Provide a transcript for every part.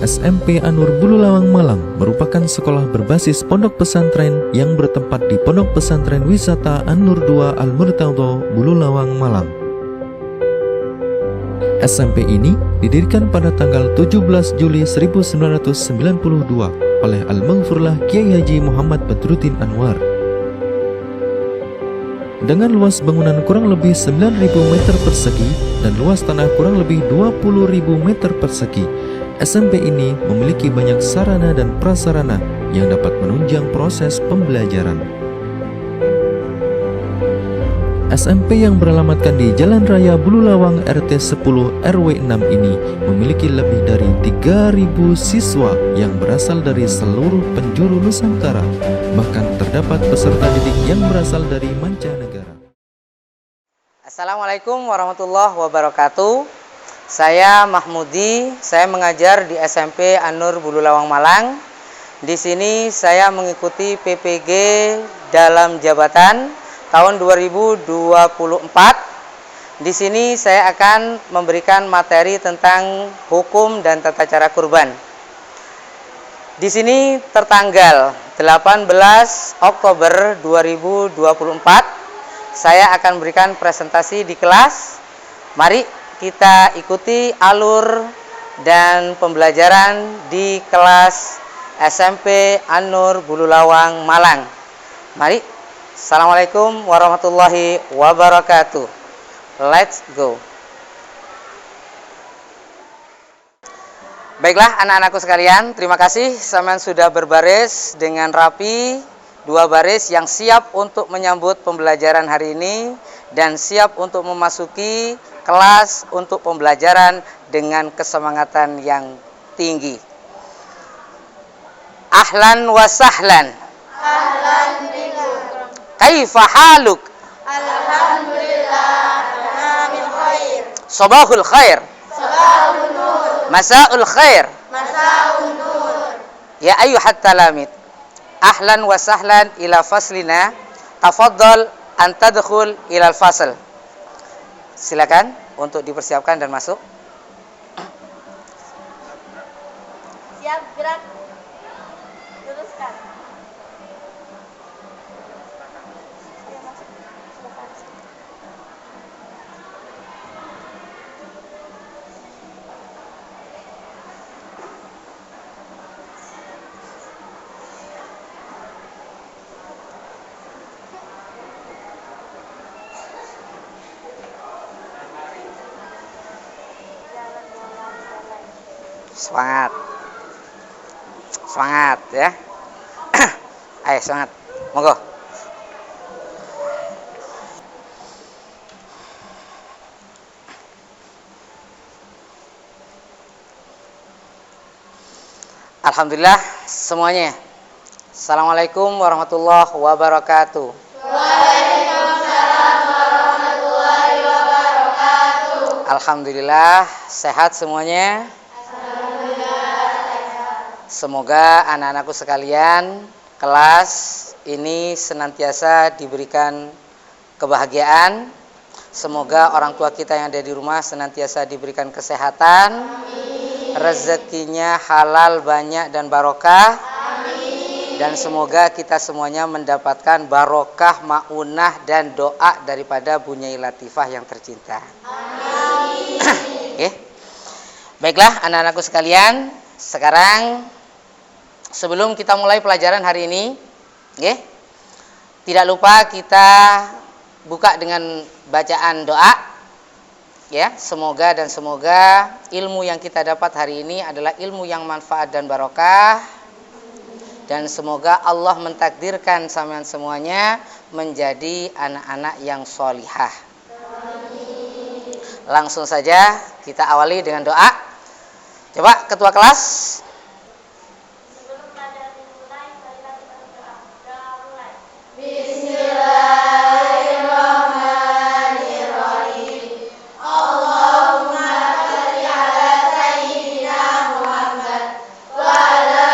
SMP An-Nur Bululawang Malang merupakan sekolah berbasis pondok pesantren yang bertempat di Pondok Pesantren Wisata An-Nur 2 Al-Murtadha, Bululawang, Malang. SMP ini didirikan pada tanggal 17 Juli 1992 oleh Al-Maghfurlah Kiai Haji Muhammad Badruddin Anwar. Dengan luas bangunan kurang lebih 9.000 meter persegi dan luas tanah kurang lebih 20.000 meter persegi, SMP ini memiliki banyak sarana dan prasarana yang dapat menunjang proses pembelajaran. SMP yang beralamatkan di Jalan Raya Bululawang RT 10 RW 6 ini memiliki lebih dari 3.000 siswa yang berasal dari seluruh penjuru Nusantara. Bahkan terdapat peserta didik yang berasal dari mancanegara. Assalamualaikum warahmatullahi wabarakatuh. Saya Mahmudi, saya mengajar di SMP An-Nur Bululawang Malang. Di sini saya mengikuti PPG dalam jabatan tahun 2024. Di sini saya akan memberikan materi tentang hukum dan tata cara kurban. Di sini tertanggal 18 Oktober 2024 saya akan berikan presentasi di kelas. Mari kita ikuti alur dan pembelajaran di kelas SMP An-Nur Bululawang Malang. Mari. Assalamualaikum warahmatullahi wabarakatuh. Let's go. Baiklah anak-anakku sekalian, terima kasih sampean sudah berbaris dengan rapi, 2 baris yang siap untuk menyambut pembelajaran hari ini dan siap untuk memasuki kelas untuk pembelajaran dengan kesemangatan yang tinggi. Ahlan wa sahlan. Ahlan bika. Kaifa haluk? Alhamdulillah, ana min khair. Sabahul khair. Sabahun nur. Masaul khair. Masaun nur. Ya ayyuhat talamid. Ahlan wa sahlan ila faslina. Tafaddal an tadkhul ila al-fasl. Silakan untuk dipersiapkan dan masuk. Siap, gerak. Luruskan. Ayo masuk. Silakan. Semangat. Semangat ya. Ayo semangat. Monggo. Alhamdulillah semuanya. Assalamualaikum warahmatullahi wabarakatuh. Waalaikumsalam warahmatullahi wabarakatuh. Alhamdulillah sehat semuanya. Semoga anak-anakku sekalian kelas ini senantiasa diberikan kebahagiaan. Semoga orang tua kita yang ada di rumah senantiasa diberikan kesehatan. Amin. Rezekinya halal banyak dan barokah. Amin. Dan semoga kita semuanya mendapatkan barokah, maunah dan doa daripada Bu Nyai Latifah yang tercinta. Amin. Okay. Baiklah anak-anakku sekalian, sekarang sebelum kita mulai pelajaran hari ini, tidak lupa kita buka dengan bacaan doa. Ya, semoga ilmu yang kita dapat hari ini adalah ilmu yang manfaat dan barokah. Dan semoga Allah mentakdirkan sampean semuanya menjadi anak-anak yang sholihah. Langsung saja kita awali dengan doa. Coba ketua kelas. Bismillahirrahmanirrahim. Allahumma shalli ala sayyidina Muhammad wa ala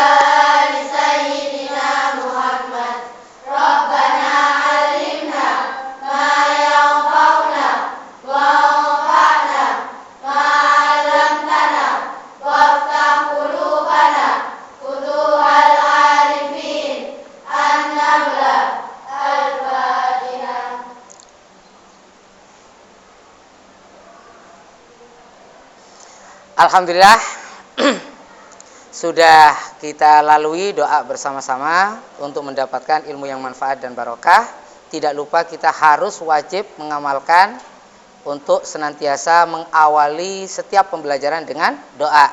ali sayyidina Muhammad. Rabbana 'allimna ma yanfa'una Alhamdulillah sudah kita lalui doa bersama-sama untuk mendapatkan ilmu yang manfaat dan barokah. Tidak lupa kita harus wajib mengamalkan untuk senantiasa mengawali setiap pembelajaran dengan doa.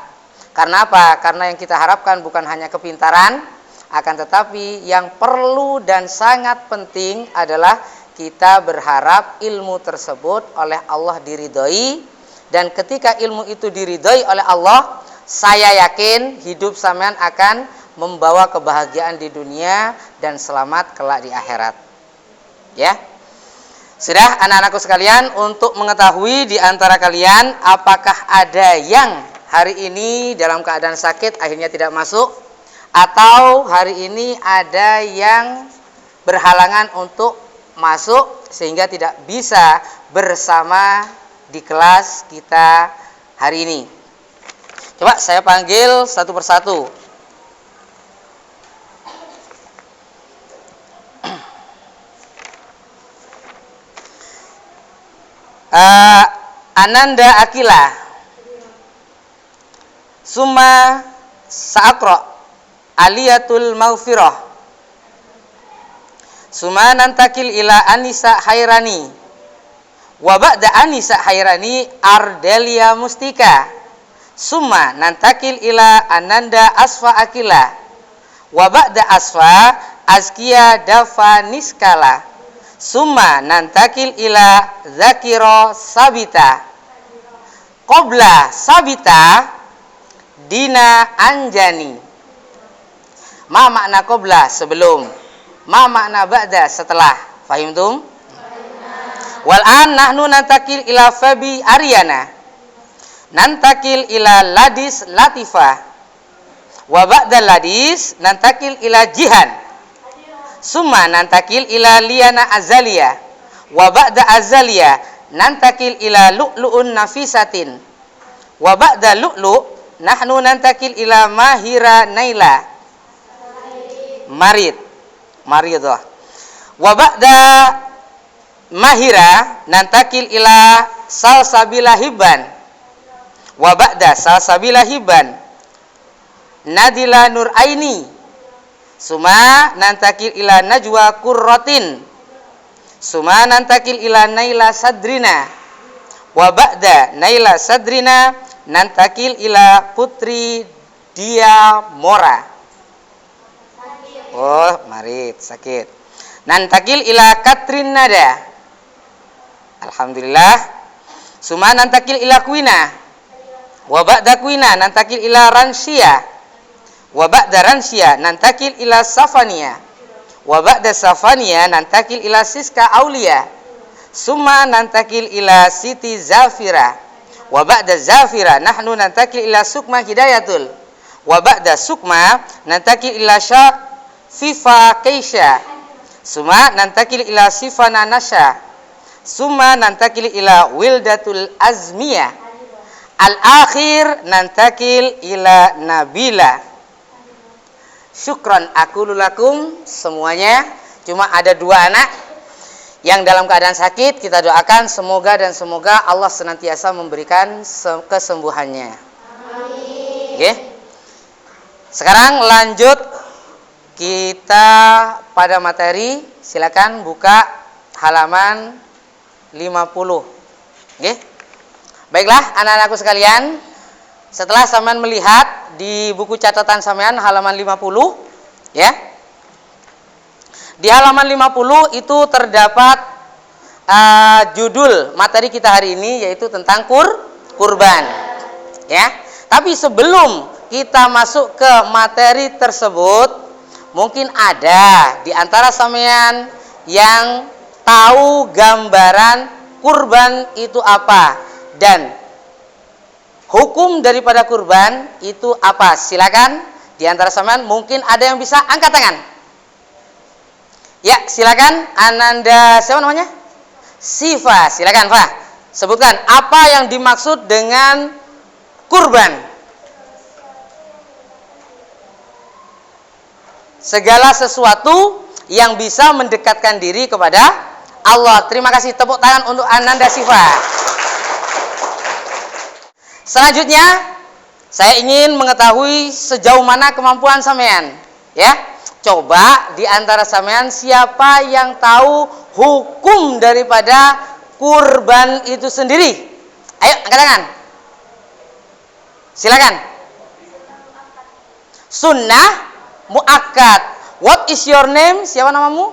Karena apa? Karena yang kita harapkan bukan hanya kepintaran, akan tetapi yang perlu dan sangat penting adalah kita berharap ilmu tersebut oleh Allah diridhoi. Dan ketika ilmu itu diridhoi oleh Allah, saya yakin hidup sampean akan membawa kebahagiaan di dunia dan selamat kelak di akhirat. Ya. Sudah anak-anakku sekalian, untuk mengetahui di antara kalian apakah ada yang hari ini dalam keadaan sakit akhirnya tidak masuk, atau hari ini ada yang berhalangan untuk masuk sehingga tidak bisa bersama di kelas kita hari ini. Coba saya panggil satu persatu. Ananda Akila, Summa Sa'akro, Aliyatul Maghfirah, Summa nantakil ila Anisa Hairani, wa ba'da Anisa Hairani Ardelia Mustika, Summa nantakil ila Ananda Asfa Akila, wa ba'da Asfa Azkia Dafa Niskala, Summa nantakil ila Zakiro Sabita, Qobla Sabita Dina Anjani. Ma makna qobla sebelum, ma makna ba'da setelah. Fahimtum? Wal an nahnu nantakil ila Fabi Aryana, nantakil ila Ladis Latifa, wa ba'da Ladis nantakil ila Jihan, summa nantakil ila Liana Azalia, wa ba'da Azalia nantakil ila Lu'lu'un Nafisatin, wa ba'da Lu'lu' nahnu nantakil ila Mahira Naila Maridah, wa ba'da Mahira nantakil ila Salsabila Hibban, wa ba'da Salsabila Hibban Nadila Nur Aini, suma nantakil ila Najwa Qurratin, suma nantakil ila Naila Sadrina, wa ba'da Naila Sadrina nantakil ila Putri Dia Mora. Oh, marit, sakit. Nantakil ila Katrin Nada. Alhamdulillah. Suma nantakil ila Kuina, wa ba'da Kuina nantakil ila Ransia, wa ba'da Ransia nantakil ila Safania, wa ba'da Safania nantakil ila Siska Aulia, summa nantakil ila Siti Zafira, wa ba'da Zafira nahnu nantakil ila Sukma Hidayatul, wa ba'da Sukma nantakil ila Fifa Keisha, summa nantakil ila Sifana Nasha, summa nantakil ila Wildatul Azmiyah, al-akhir nantakil ila Nabila. Syukran aqulu lakum semuanya. Cuma ada 2 anak yang dalam keadaan sakit, kita doakan semoga Allah senantiasa memberikan kesembuhannya. Amin. Oke. Sekarang lanjut kita pada materi. Silakan buka halaman 50. Oke. Baiklah anak-anakku sekalian, setelah sampean melihat di buku catatan sampean halaman 50, ya. Di halaman 50 itu terdapat judul materi kita hari ini, yaitu tentang kurban. Ya. Tapi sebelum kita masuk ke materi tersebut, mungkin ada di antara sampean yang tahu gambaran kurban itu apa dan hukum daripada kurban itu apa. Silakan di antara sampean mungkin ada yang bisa angkat tangan. Ya, silakan. Ananda, siapa namanya? Sifa. Silakan, Pak. Sebutkan apa yang dimaksud dengan kurban. Segala sesuatu yang bisa mendekatkan diri kepada Allah. Terima kasih, tepuk tangan untuk Ananda Sifa. Selanjutnya Saya ingin mengetahui sejauh mana kemampuan sampean, ya. Coba di antara sampean siapa yang tahu hukum daripada kurban itu sendiri? Ayo, angkat tangan. Silakan. Sunnah muakkad. What is your name? Siapa namamu?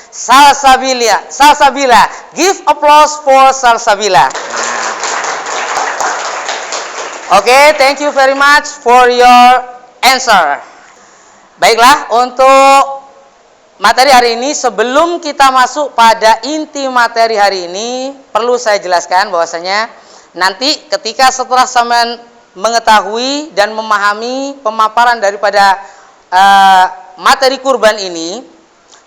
Salsabila. Salsabila. Give applause for Salsabila. Oke, thank you very much for your answer. Baiklah, untuk materi hari ini, sebelum kita masuk pada inti materi hari ini, perlu saya jelaskan bahwasanya nanti ketika setelah sampean mengetahui dan memahami pemaparan daripada materi kurban ini,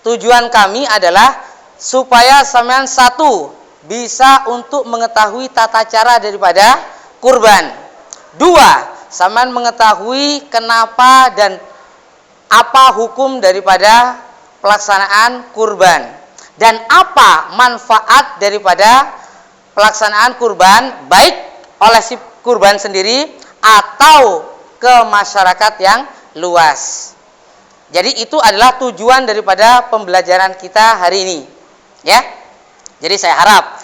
tujuan kami adalah supaya sampean satu, bisa untuk mengetahui tata cara daripada kurban. Dua, sampean mengetahui kenapa dan apa hukum daripada pelaksanaan kurban dan apa manfaat daripada pelaksanaan kurban baik oleh si kurban sendiri atau ke masyarakat yang luas. Jadi itu adalah tujuan daripada pembelajaran kita hari ini, ya. Jadi saya harap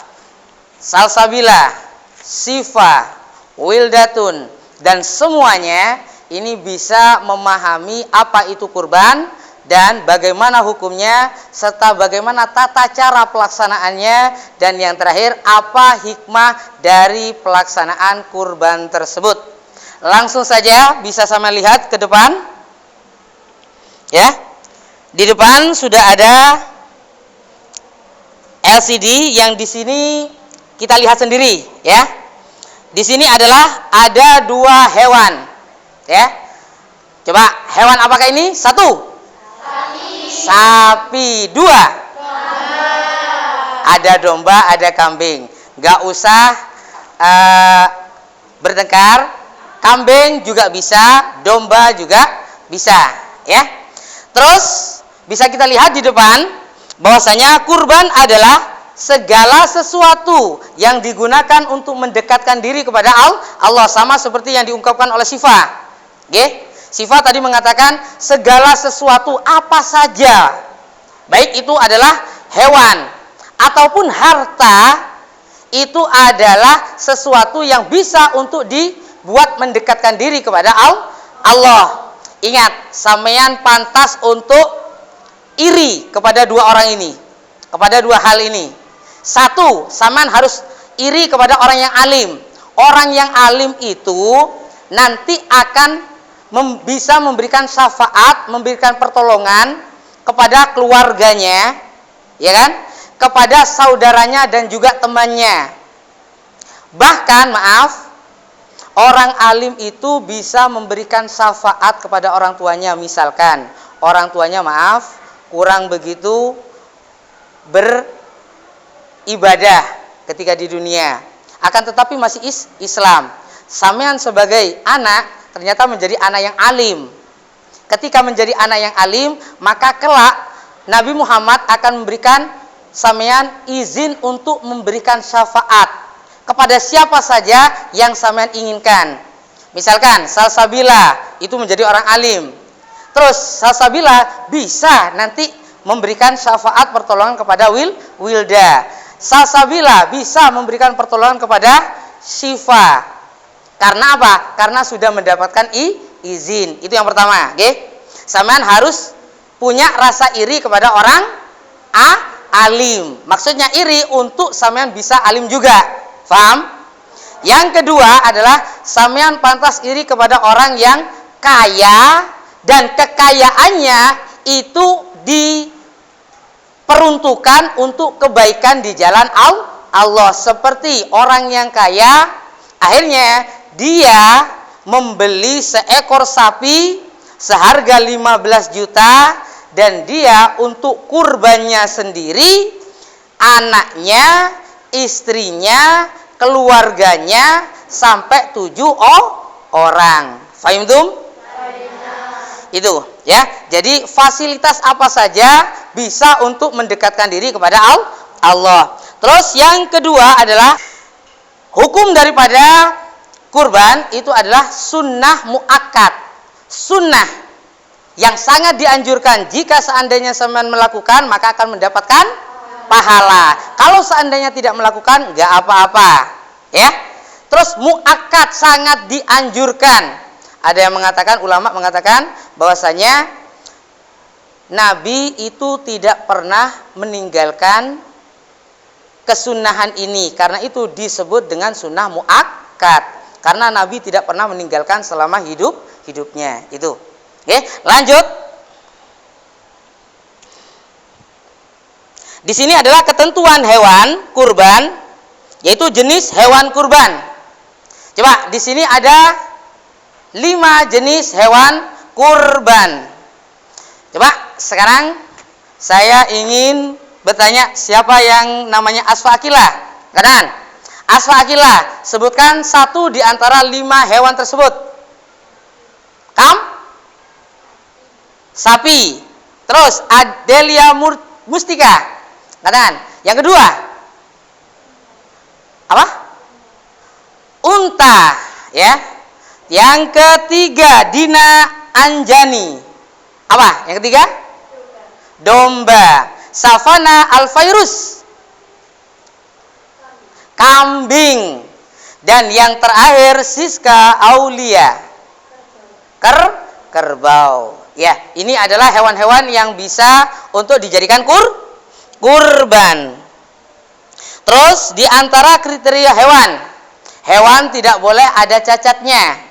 Salsabila, Sifa, Wildatun dan semuanya ini bisa memahami apa itu kurban dan bagaimana hukumnya serta bagaimana tata cara pelaksanaannya, dan yang terakhir apa hikmah dari pelaksanaan kurban tersebut. Langsung saja bisa sama lihat ke depan. Ya. Di depan sudah ada LCD yang di sini kita lihat sendiri, ya. Di sini adalah ada dua hewan, ya. Coba hewan apakah ini? Satu. Sapi. Dua. Ada domba, ada kambing. Gak usah bertengkar. Kambing juga bisa, domba juga bisa, ya. Terus bisa kita lihat di depan bahwasanya kurban adalah segala sesuatu yang digunakan untuk mendekatkan diri kepada Allah, sama seperti yang diungkapkan oleh Sifa. Oke? Sifa tadi mengatakan segala sesuatu apa saja, baik itu adalah hewan ataupun harta, itu adalah sesuatu yang bisa untuk dibuat mendekatkan diri kepada Allah. Ingat, sampeyan pantas untuk iri kepada dua orang ini, kepada dua hal ini. Satu, sampean harus iri kepada orang yang alim. Orang yang alim itu nanti akan bisa memberikan syafaat, memberikan pertolongan kepada keluarganya, ya kan? Kepada saudaranya dan juga temannya. Bahkan, maaf, orang alim itu bisa memberikan syafaat kepada orang tuanya. Misalkan, orang tuanya maaf, kurang begitu beribadah ketika di dunia, akan tetapi masih Islam. Sampean sebagai anak ternyata menjadi anak yang alim. Ketika menjadi anak yang alim, maka kelak Nabi Muhammad akan memberikan sampean izin untuk memberikan syafaat kepada siapa saja yang sampean inginkan. Misalkan Salsabila itu menjadi orang alim, terus Salsabila bisa nanti memberikan syafaat pertolongan kepada Wilda. Salsabila bisa memberikan pertolongan kepada Sifa. Karena apa? Karena sudah mendapatkan izin. Itu yang pertama, oke? Sampean harus punya rasa iri kepada orang alim. Maksudnya iri untuk sampean bisa alim juga. Paham? Yang kedua adalah sampean pantas iri kepada orang yang kaya dan kekayaannya itu diperuntukkan untuk kebaikan di jalan Allah. Seperti orang yang kaya, akhirnya dia membeli seekor sapi seharga 15 juta dan dia untuk kurbannya sendiri, anaknya, istrinya, keluarganya sampai 7 orang. Fahim tum? Itu, ya. Jadi fasilitas apa saja bisa untuk mendekatkan diri kepada Allah. Terus yang kedua adalah hukum daripada kurban itu adalah sunnah muakkad, sunnah yang sangat dianjurkan. Jika seandainya sampean melakukan, maka akan mendapatkan pahala. Kalau seandainya tidak melakukan, nggak apa-apa, ya. Terus muakkad, sangat dianjurkan. Ada yang mengatakan, ulama mengatakan bahwasanya Nabi itu tidak pernah meninggalkan kesunahan ini, karena itu disebut dengan sunnah muakkad. Karena Nabi tidak pernah meninggalkan selama hidupnya. Itu. Oke, lanjut. Di sini adalah ketentuan hewan kurban, yaitu jenis hewan kurban. Coba di sini ada 5 jenis hewan kurban. Coba sekarang saya ingin bertanya, siapa yang namanya Asfakilah? Kanan. Asfakilah, sebutkan 1 di antara 5 hewan tersebut. Sapi. Terus Adelia mustika. Kanan. Yang kedua, apa? Unta, ya. Yang ketiga, Dina Anjani. Apa? Yang ketiga? Domba. Savana Alfairus. Kambing. Dan yang terakhir, Siska Aulia. Kerbau. Ya, ini adalah hewan-hewan yang bisa untuk dijadikan kurban. Terus di antara kriteria hewan tidak boleh ada cacatnya.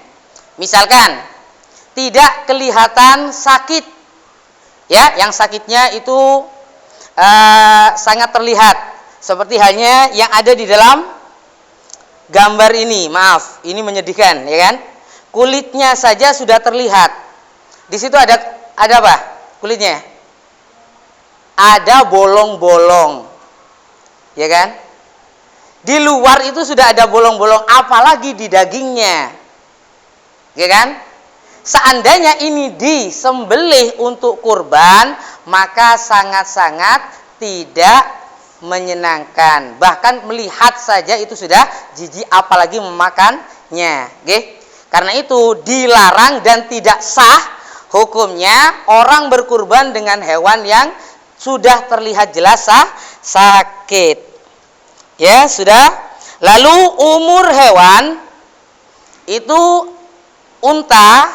Misalkan tidak kelihatan sakit, ya, yang sakitnya itu sangat terlihat, seperti halnya yang ada di dalam gambar ini. Maaf, ini menyedihkan, ya kan? Kulitnya saja sudah terlihat. Di situ ada apa? Kulitnya ada bolong-bolong, ya kan? Di luar itu sudah ada bolong-bolong, apalagi di dagingnya, ya kan? Seandainya ini disembelih untuk kurban, maka sangat-sangat tidak menyenangkan. Bahkan melihat saja itu sudah jijik, apalagi memakannya. Oke? Karena itu dilarang dan tidak sah hukumnya orang berkurban dengan hewan yang sudah terlihat jelas sakit. Ya, sudah. Lalu umur hewan itu, unta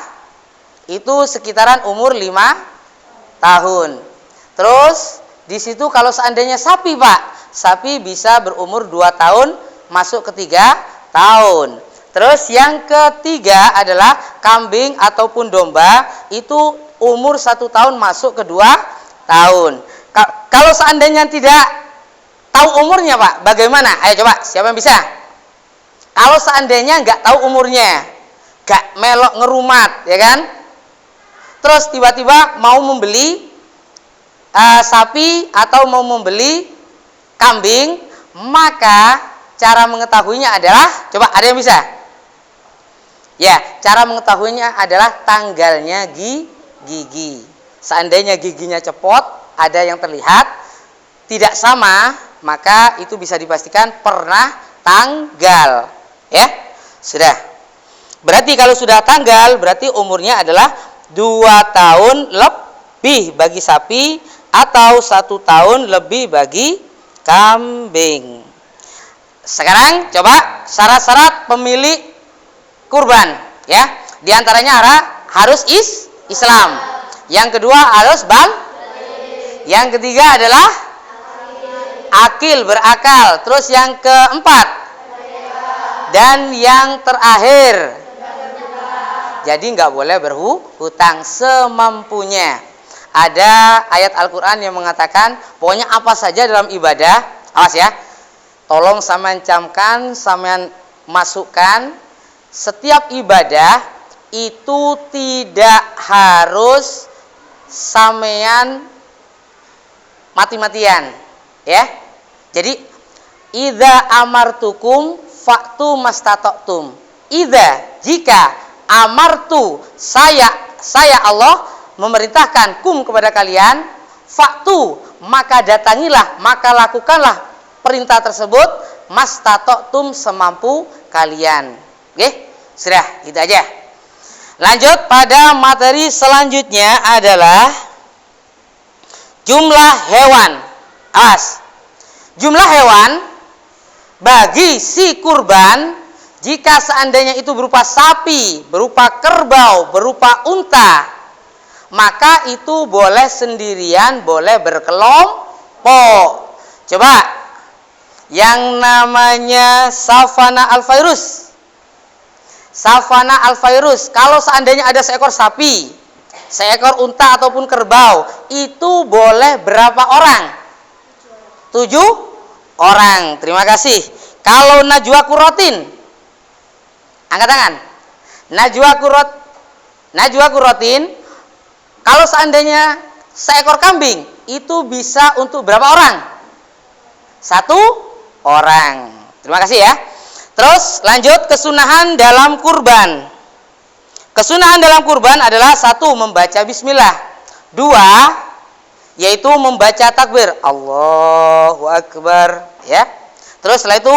itu sekitaran umur 5 tahun. Terus di situ kalau seandainya sapi, Pak, sapi bisa berumur 2 tahun masuk ke 3 tahun. Terus yang ketiga adalah kambing ataupun domba, itu umur 1 tahun masuk ke 2 tahun. Kalau seandainya tidak tahu umurnya, Pak, bagaimana? Ayo coba, siapa yang bisa? Kalau seandainya nggak tahu umurnya, nggak melok ngerumat, ya kan? Terus tiba-tiba mau membeli sapi atau mau membeli kambing, maka cara mengetahuinya adalah, coba ada yang bisa? Ya, cara mengetahuinya adalah tanggalnya gigi. Seandainya giginya cepot, ada yang terlihat tidak sama, maka itu bisa dipastikan pernah tanggal. Ya, sudah. Berarti kalau sudah tanggal, berarti umurnya adalah 2 tahun lebih bagi sapi atau 1 tahun lebih bagi kambing. Sekarang coba syarat-syarat pemilik kurban, ya. Di antaranya harus Islam. Yang kedua harus Yang ketiga adalah akil, berakal. Terus yang keempat dan yang terakhir, jadi nggak boleh berhutang, semampunya. Ada ayat Al-Quran yang mengatakan pokoknya apa saja dalam ibadah, awas ya, tolong sampean camkan, sampean masukkan, setiap ibadah itu tidak harus sampean mati-matian, ya. Jadi idza amartukum fa'tu mastata'tum. Jika amartu, saya Allah memerintahkan kum kepada kalian, fa'tu, maka datangilah, maka lakukanlah perintah tersebut, mastata'tum, semampu kalian. Oke? Sudah, gitu aja. Lanjut pada materi selanjutnya adalah jumlah hewan. Awas. Jumlah hewan bagi si kurban jika seandainya itu berupa sapi, berupa kerbau, berupa unta, maka itu boleh sendirian, boleh berkelompok. Coba yang namanya savana alfairus. Savana alfairus, kalau seandainya ada seekor sapi, seekor unta ataupun kerbau, itu boleh berapa orang? 7 orang. Terima kasih. Kalau najwa kurotin, angkat tangan. Najwa kurotin, kalau seandainya seekor kambing, itu bisa untuk berapa orang? 1 orang. Terima kasih ya. Terus lanjut kesunahan dalam kurban. Kesunahan dalam kurban adalah 1. Membaca bismillah. 2. Yaitu membaca takbir. Allahu Akbar. Ya. Terus setelah itu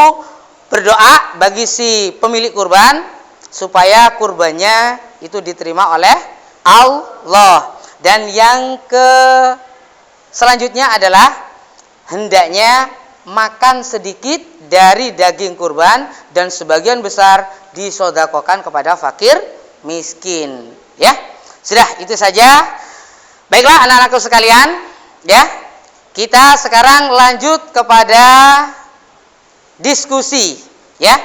berdoa bagi si pemilik kurban supaya kurbannya itu diterima oleh Allah. Dan yang selanjutnya adalah hendaknya makan sedikit dari daging kurban dan sebagian besar disodakokan kepada fakir miskin. Ya, sudah itu saja. Baiklah anak-anakku sekalian, ya. Kita sekarang lanjut kepada diskusi, ya.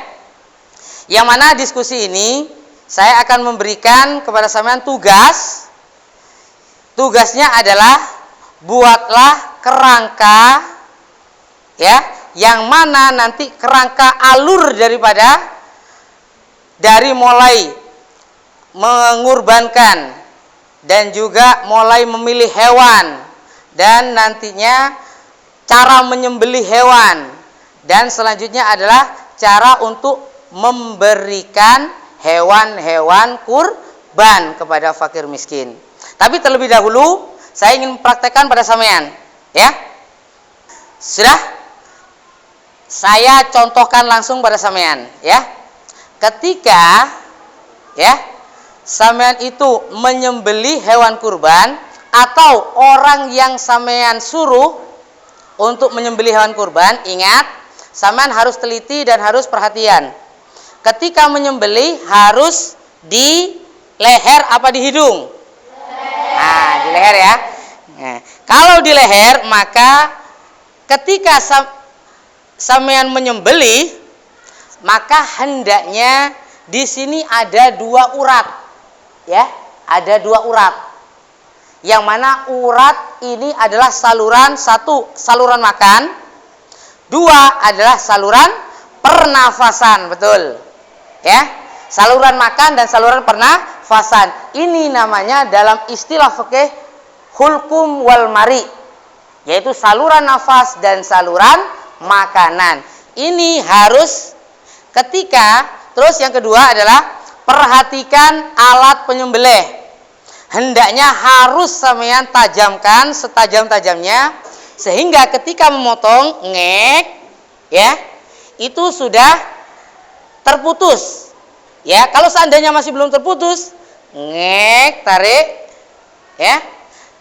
Yang mana diskusi ini saya akan memberikan kepada sampean tugas. Tugasnya adalah buatlah kerangka, ya, yang mana nanti kerangka alur dari mulai mengurbankan dan juga mulai memilih hewan dan nantinya cara menyembelih hewan dan selanjutnya adalah cara untuk memberikan hewan-hewan kurban kepada fakir miskin. Tapi terlebih dahulu saya ingin mempraktekkan pada sampean, ya. Sudah? Saya contohkan langsung pada sampean, ya. Ketika ya sampean itu menyembelih hewan kurban atau orang yang sampean suruh untuk menyembelih hewan kurban, ingat sampean harus teliti dan harus perhatian. Ketika menyembelih harus di leher apa di hidung? Nah, di leher ya. Nah, kalau di leher maka ketika sampean menyembelih maka hendaknya di sini ada 2 urat. Ya, ada 2 urat. Yang mana urat ini adalah saluran, 1 saluran makan, 2 adalah saluran pernafasan, betul. Ya, saluran makan dan saluran pernafasan. Ini namanya dalam istilah fikih hulkum wal mari, yaitu saluran nafas dan saluran makanan. Ini harus ketika, terus yang kedua adalah perhatikan alat penyembelih. Hendaknya harus sampean tajamkan setajam-tajamnya sehingga ketika memotong ngek, ya, itu sudah terputus. Ya, kalau seandainya masih belum terputus, ngek, tarik, ya.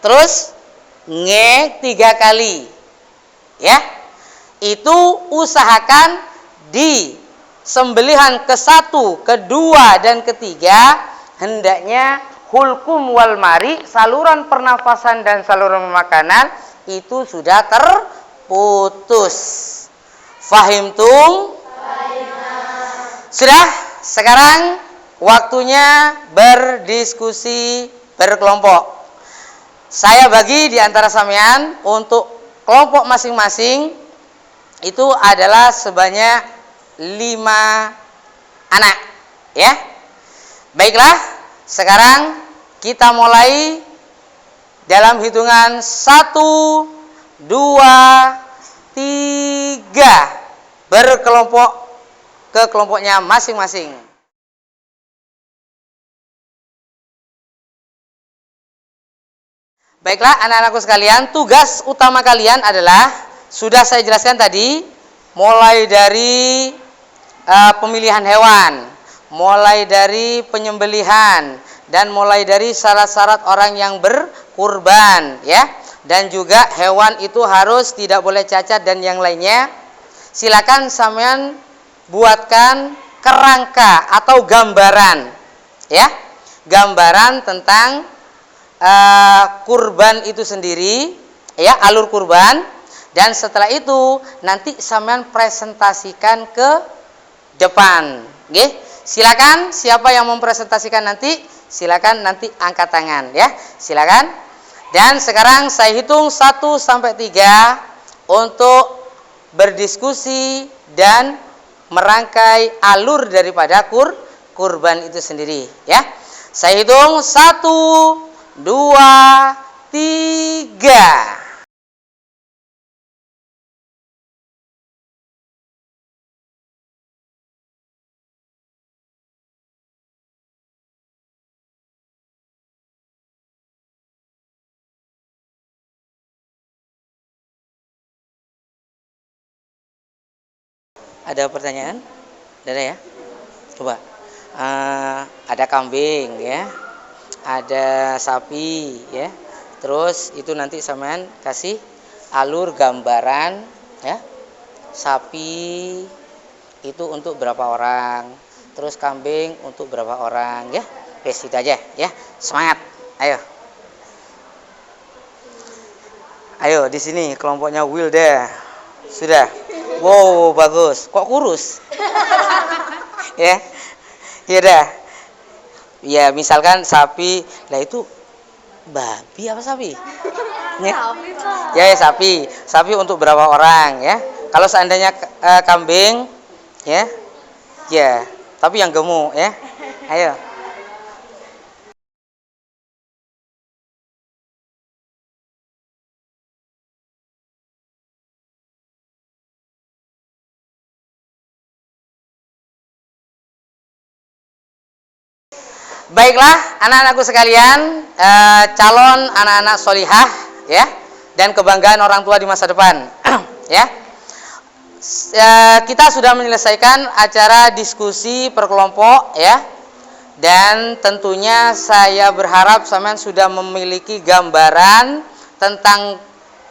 Terus ngek 3 kali. Ya. Itu usahakan di sembelihan ke-1, ke-2 dan ke-3 hendaknya hulkum wal mari, saluran pernafasan dan saluran makanan itu sudah terputus. Fahimtum? Sudah? Sekarang waktunya berdiskusi berkelompok. Saya bagi di antara sampean untuk kelompok masing-masing itu adalah sebanyak 5 anak, ya. Baiklah, sekarang kita mulai dalam hitungan 1, 2, 3 berkelompok ke kelompoknya masing-masing. Baiklah anak-anakku sekalian, tugas utama kalian adalah sudah saya jelaskan tadi, mulai dari pemilihan hewan, mulai dari penyembelihan dan mulai dari syarat-syarat orang yang berkurban ya. Dan juga hewan itu harus tidak boleh cacat dan yang lainnya. Silakan sampean buatkan kerangka atau gambaran ya. Gambaran tentang kurban itu sendiri ya, alur kurban. Dan setelah itu nanti sampean presentasikan ke depan. Nggih. Silakan siapa yang mempresentasikan nanti, silakan nanti angkat tangan ya. Silakan. Dan sekarang saya hitung 1 sampai 3 untuk berdiskusi dan merangkai alur daripada kurban itu sendiri ya. Saya hitung 1, 2, 3. Ada pertanyaan? Ada ya? Coba. Ada kambing ya. Ada sapi ya. Terus itu nanti sampean kasih alur gambaran ya. Sapi itu untuk berapa orang? Terus kambing untuk berapa orang ya? Wes itu aja ya. Semangat. Ayo. Ayo di sini kelompoknya Wilda. Sudah. Wow, bagus. Kok kurus? Ya. Ya dah. Ya, misalkan sapi, lah itu babi apa sapi? Ya, sapi, Pak. Ya, sapi. Sapi untuk berapa orang ya? Kalau seandainya kambing ya. Ya, tapi yang gemuk ya. Ayo. Baiklah anak-anakku sekalian, calon anak-anak solihah ya, dan kebanggaan orang tua di masa depan ya. Kita sudah menyelesaikan acara diskusi per kelompok ya, dan tentunya saya berharap sampean sudah memiliki gambaran tentang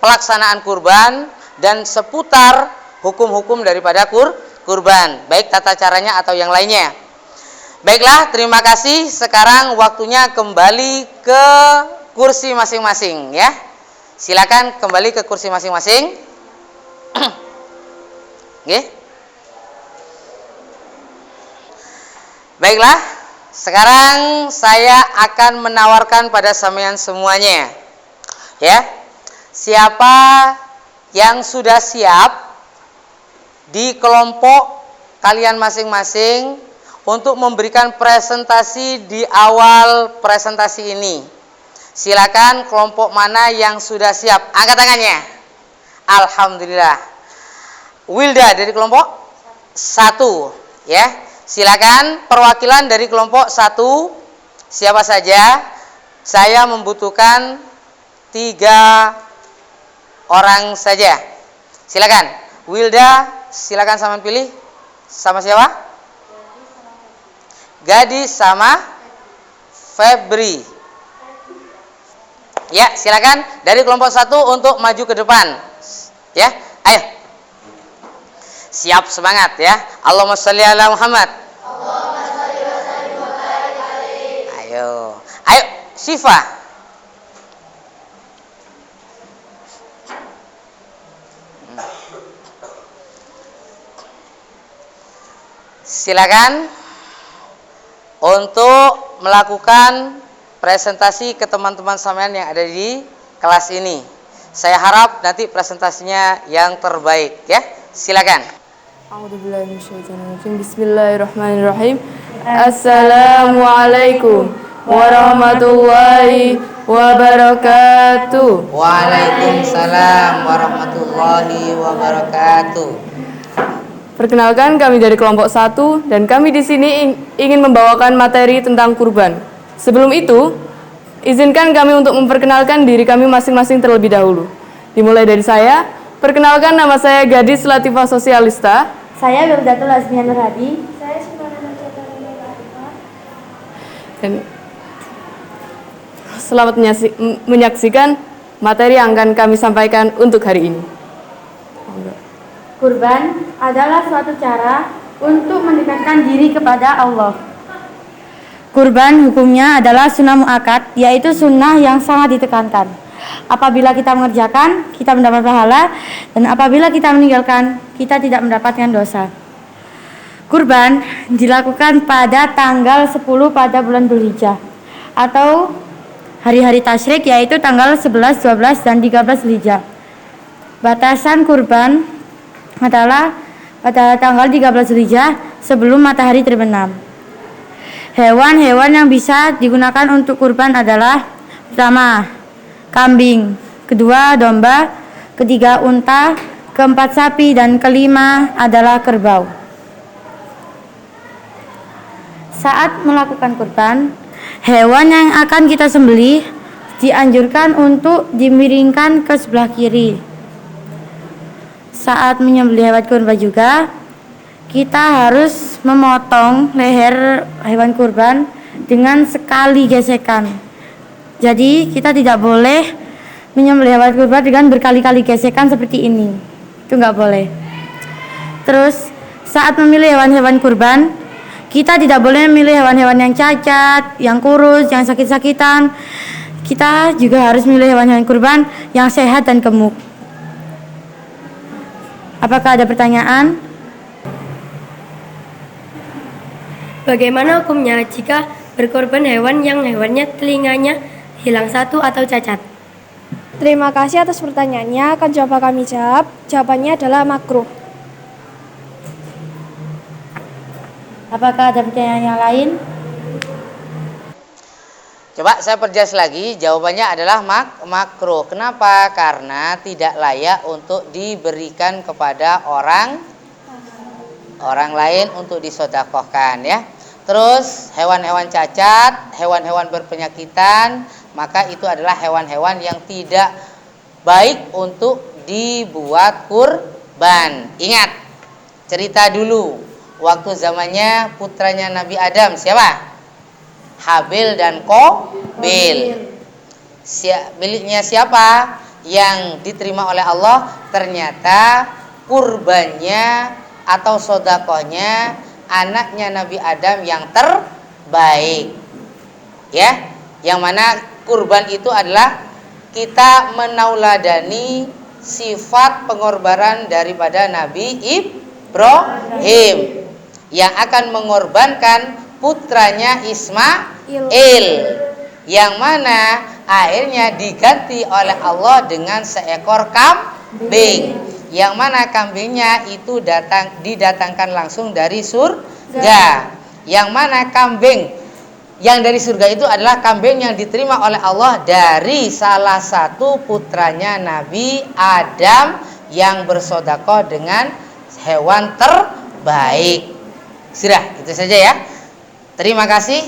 pelaksanaan kurban dan seputar hukum-hukum daripada kurban, baik tata caranya atau yang lainnya. Baiklah, terima kasih. Sekarang waktunya kembali ke kursi masing-masing ya. Silakan kembali ke kursi masing-masing. Nggih. Baiklah, sekarang saya akan menawarkan pada sampean semuanya. Ya. Siapa yang sudah siap di kelompok kalian masing-masing untuk memberikan presentasi di awal presentasi ini? Silakan kelompok mana yang sudah siap? Angkat tangannya. Alhamdulillah. Wilda dari kelompok 1 ya. Silakan perwakilan dari kelompok 1 siapa saja? Saya membutuhkan 3 orang saja. Silakan. Wilda, silakan sama pilih. Sama siapa? Gadis sama Febri. Ya, silakan dari kelompok 1 untuk maju ke depan. Ya, ayo. Siap, semangat ya. Allahumma sholli ala Muhammad. Allahumma sholli wa sallim wa barik alaihi. Ayo. Ayo, Syifa. Silakan untuk melakukan presentasi ke teman-teman sampean yang ada di kelas ini. Saya harap nanti presentasinya yang terbaik ya. Silakan. Bismillahirrahmanirrahim. Assalamualaikum warahmatullahi wabarakatuh. Waalaikumsalam warahmatullahi wabarakatuh. Perkenalkan, kami dari kelompok 1 dan kami di sini ingin membawakan materi tentang kurban. Sebelum itu, izinkan kami untuk memperkenalkan diri kami masing-masing terlebih dahulu. Dimulai dari saya. Perkenalkan, nama saya Gadis Latifah Sosialista. Saya Wildatul Azmian Nurhadi. Saya Simona Nurjatara. Dan selamat menyaksikan materi yang akan kami sampaikan untuk hari ini. Kurban adalah suatu cara untuk mendekatkan diri kepada Allah. Kurban hukumnya adalah sunnah muakkad, yaitu sunnah yang sangat ditekankan. Apabila kita mengerjakan, kita mendapat pahala, dan apabila kita meninggalkan, kita tidak mendapatkan dosa. Kurban dilakukan pada tanggal 10 pada bulan Dzulhijjah atau hari-hari tasyrik, yaitu tanggal 11, 12, dan 13 Dzulhijjah. Batasan kurban adalah pada tanggal 13 Dzulhijjah sebelum matahari terbenam. Hewan-hewan yang bisa digunakan untuk kurban adalah pertama, kambing, kedua, domba, ketiga, unta, keempat, sapi, dan kelima adalah kerbau. Saat melakukan kurban, hewan yang akan kita sembelih dianjurkan untuk dimiringkan ke sebelah kiri. Saat menyembelih hewan kurban juga, kita harus memotong leher hewan kurban dengan sekali gesekan. Jadi kita tidak boleh menyembelih hewan kurban dengan berkali-kali gesekan seperti ini. Itu nggak boleh. Terus saat memilih hewan-hewan kurban, kita tidak boleh memilih hewan-hewan yang cacat, yang kurus, yang sakit-sakitan. Kita juga harus memilih hewan-hewan kurban yang sehat dan gemuk. Apakah ada pertanyaan? Bagaimana hukumnya jika berkorban hewan yang hewannya telinganya hilang satu atau cacat? Terima kasih atas pertanyaannya, akan coba kami jawab. Jawabannya adalah makruh. Apakah ada pertanyaan yang lain? Coba saya perjelas lagi, jawabannya adalah makruh. Kenapa? Karena tidak layak untuk diberikan kepada orang lain untuk disedekahkan, ya. Terus hewan-hewan cacat, hewan-hewan berpenyakitan, maka itu adalah hewan-hewan yang tidak baik untuk dibuat kurban. Ingat, cerita dulu waktu zamannya putranya Nabi Adam, siapa? Habil dan Qabil. Miliknya siapa? Yang diterima oleh Allah, ternyata kurbannya atau sodakohnya anaknya Nabi Adam yang terbaik, ya. Yang mana kurban itu adalah kita menauladani sifat pengorbanan daripada Nabi Ibrahim yang akan mengorbankan putranya Ismail, yang mana akhirnya diganti oleh Allah dengan seekor kambing, yang mana kambingnya itu didatangkan langsung dari surga, yang mana kambing yang dari surga itu adalah kambing yang diterima oleh Allah dari salah satu putranya Nabi Adam yang bersedekah dengan hewan terbaik. Sudah, itu saja ya. Terima kasih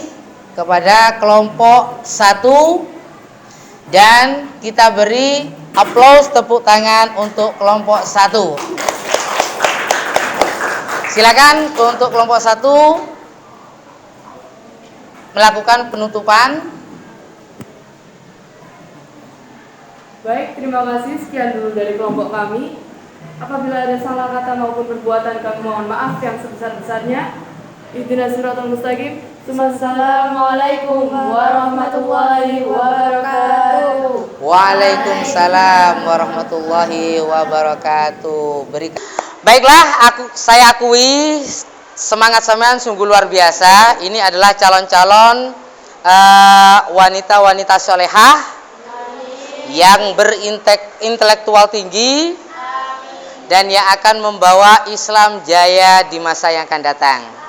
kepada kelompok 1 dan kita beri aplaus tepuk tangan untuk kelompok 1. Silakan untuk kelompok 1 melakukan penutupan. Baik, terima kasih. Sekian dulu dari kelompok kami. Apabila ada salah kata maupun perbuatan, kami mohon maaf yang sebesar-besarnya. Ihdinas siratal mustaqim. Assalamualaikum warahmatullahi wabarakatuh. Waalaikumsalam warahmatullahi wabarakatuh. Baiklah, saya akui semangat sampean sungguh luar biasa. Ini adalah calon-calon wanita-wanita solehah yang berintelektual tinggi dan yang akan membawa Islam jaya di masa yang akan datang.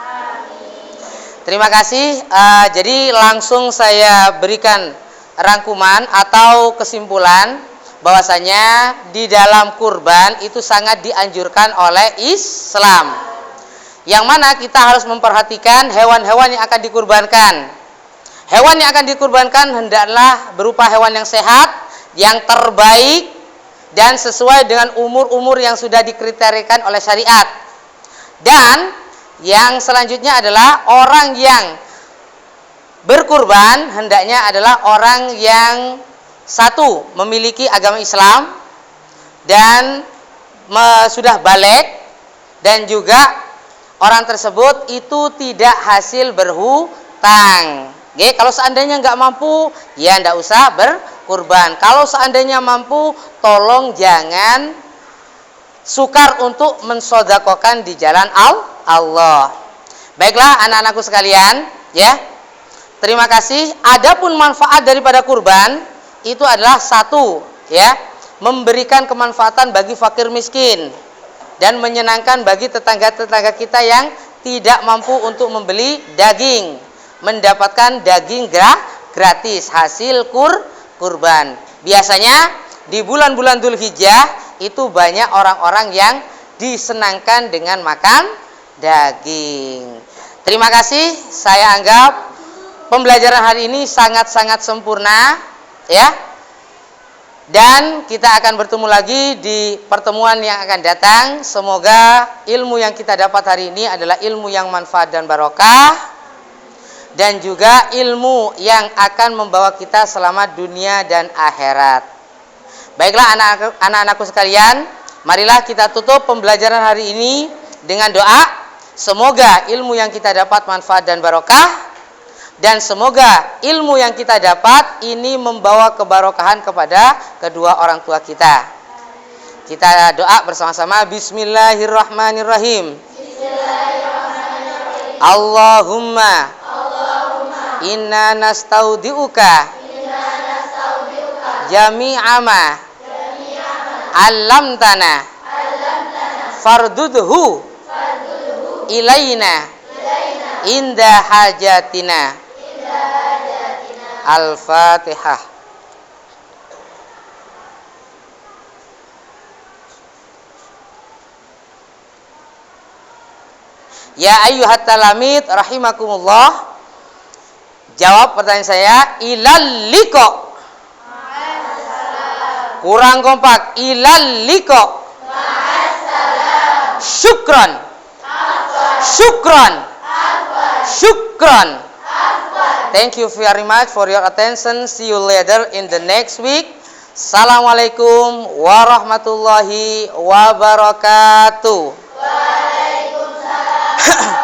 Terima kasih. Jadi langsung saya berikan rangkuman atau kesimpulan bahwasanya di dalam kurban itu sangat dianjurkan oleh Islam. Yang mana kita harus memperhatikan hewan-hewan yang akan dikurbankan. Hewan yang akan dikurbankan hendaklah berupa hewan yang sehat, yang terbaik, dan sesuai dengan umur-umur yang sudah dikriterikan oleh syariat. Dan yang selanjutnya adalah orang yang berkurban hendaknya adalah orang yang satu memiliki agama Islam dan sudah balik, dan juga orang tersebut itu tidak hasil berhutang. Oke, kalau seandainya nggak mampu, ya nggak usah berkurban. Kalau seandainya mampu, tolong jangan sukar untuk mensodakokan di jalan Allah. Baiklah anak-anakku sekalian, ya. Terima kasih. Adapun manfaat daripada kurban itu adalah satu, ya, memberikan kemanfaatan bagi fakir miskin dan menyenangkan bagi tetangga-tetangga kita yang tidak mampu untuk membeli daging, mendapatkan daging gratis hasil kurban. Biasanya di bulan-bulan Dzulhijjah itu banyak orang-orang yang disenangkan dengan makan daging. Terima kasih. Saya anggap pembelajaran hari ini sangat-sangat sempurna, ya. Dan kita akan bertemu lagi di pertemuan yang akan datang. Semoga ilmu yang kita dapat hari ini adalah ilmu yang manfaat dan barokah, dan juga ilmu yang akan membawa kita selamat dunia dan akhirat. Baiklah anak-anakku sekalian, marilah kita tutup pembelajaran hari ini dengan doa. Semoga ilmu yang kita dapat manfaat dan barokah, dan semoga ilmu yang kita dapat ini membawa kebarokahan kepada kedua orang tua kita. Kita doa bersama-sama. Bismillahirrahmanirrahim. Allahumma inna nastaudiuka jami'a ma allamtana fardudhu ilaina inda hajatina. Al-Fatihah. Ya ayyuhat talamid rahimakumullah. Jawab pertanyaan saya. Ilal liqa. Kurang kompak. Ilal liqa. Syukran. Syukran. Syukran. Thank you very much for your attention. See you later in the next week. Assalamualaikum warahmatullahi wabarakatuh. Waalaikumsalam.